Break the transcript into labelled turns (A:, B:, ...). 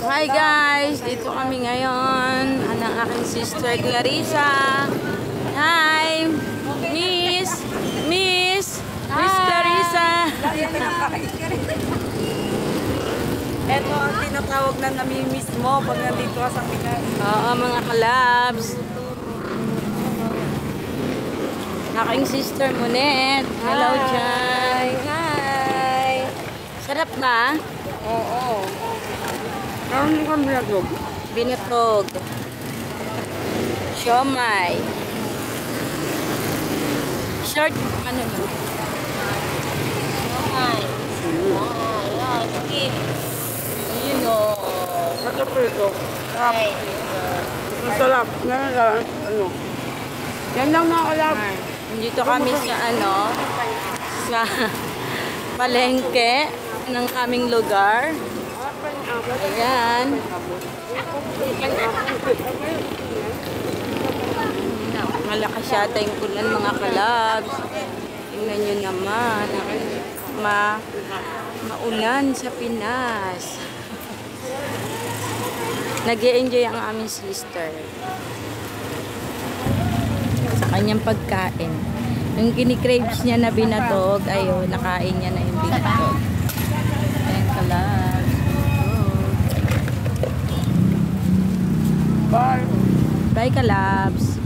A: Hi guys! Dito kami ngayon. Ang aking sister Clarissa. Hi! Miss Clarissa!
B: Ito ang tinatawag na namimiss mo pag nandito ka sa Pinas.
A: Oo mga kalabs. Aking sister Monet. Hello dyan.
B: Hi!
A: Sarap ba?
B: Oo. Meron kang binatog?
A: Binatog. Siomay. Short, ano yun? Siomay. Ay, sige. Yun o.
B: Masarap ito.
A: Ay.
B: Masarap. Ano? Yan lang mga kalab.
A: Dito kami sa sa palengke ng aming lugar. Ayan. Malakas yata yung ulan mga kalabs. Tingnan nyo naman. Maulan sa Pinas. Nag-e-enjoy ang aming sister sa kanyang pagkain. Yung kinikraves niya na binatog, ayun, nakain niya na yung binatog. Ayan kalabs.
B: Bye!
A: Bye kalabs.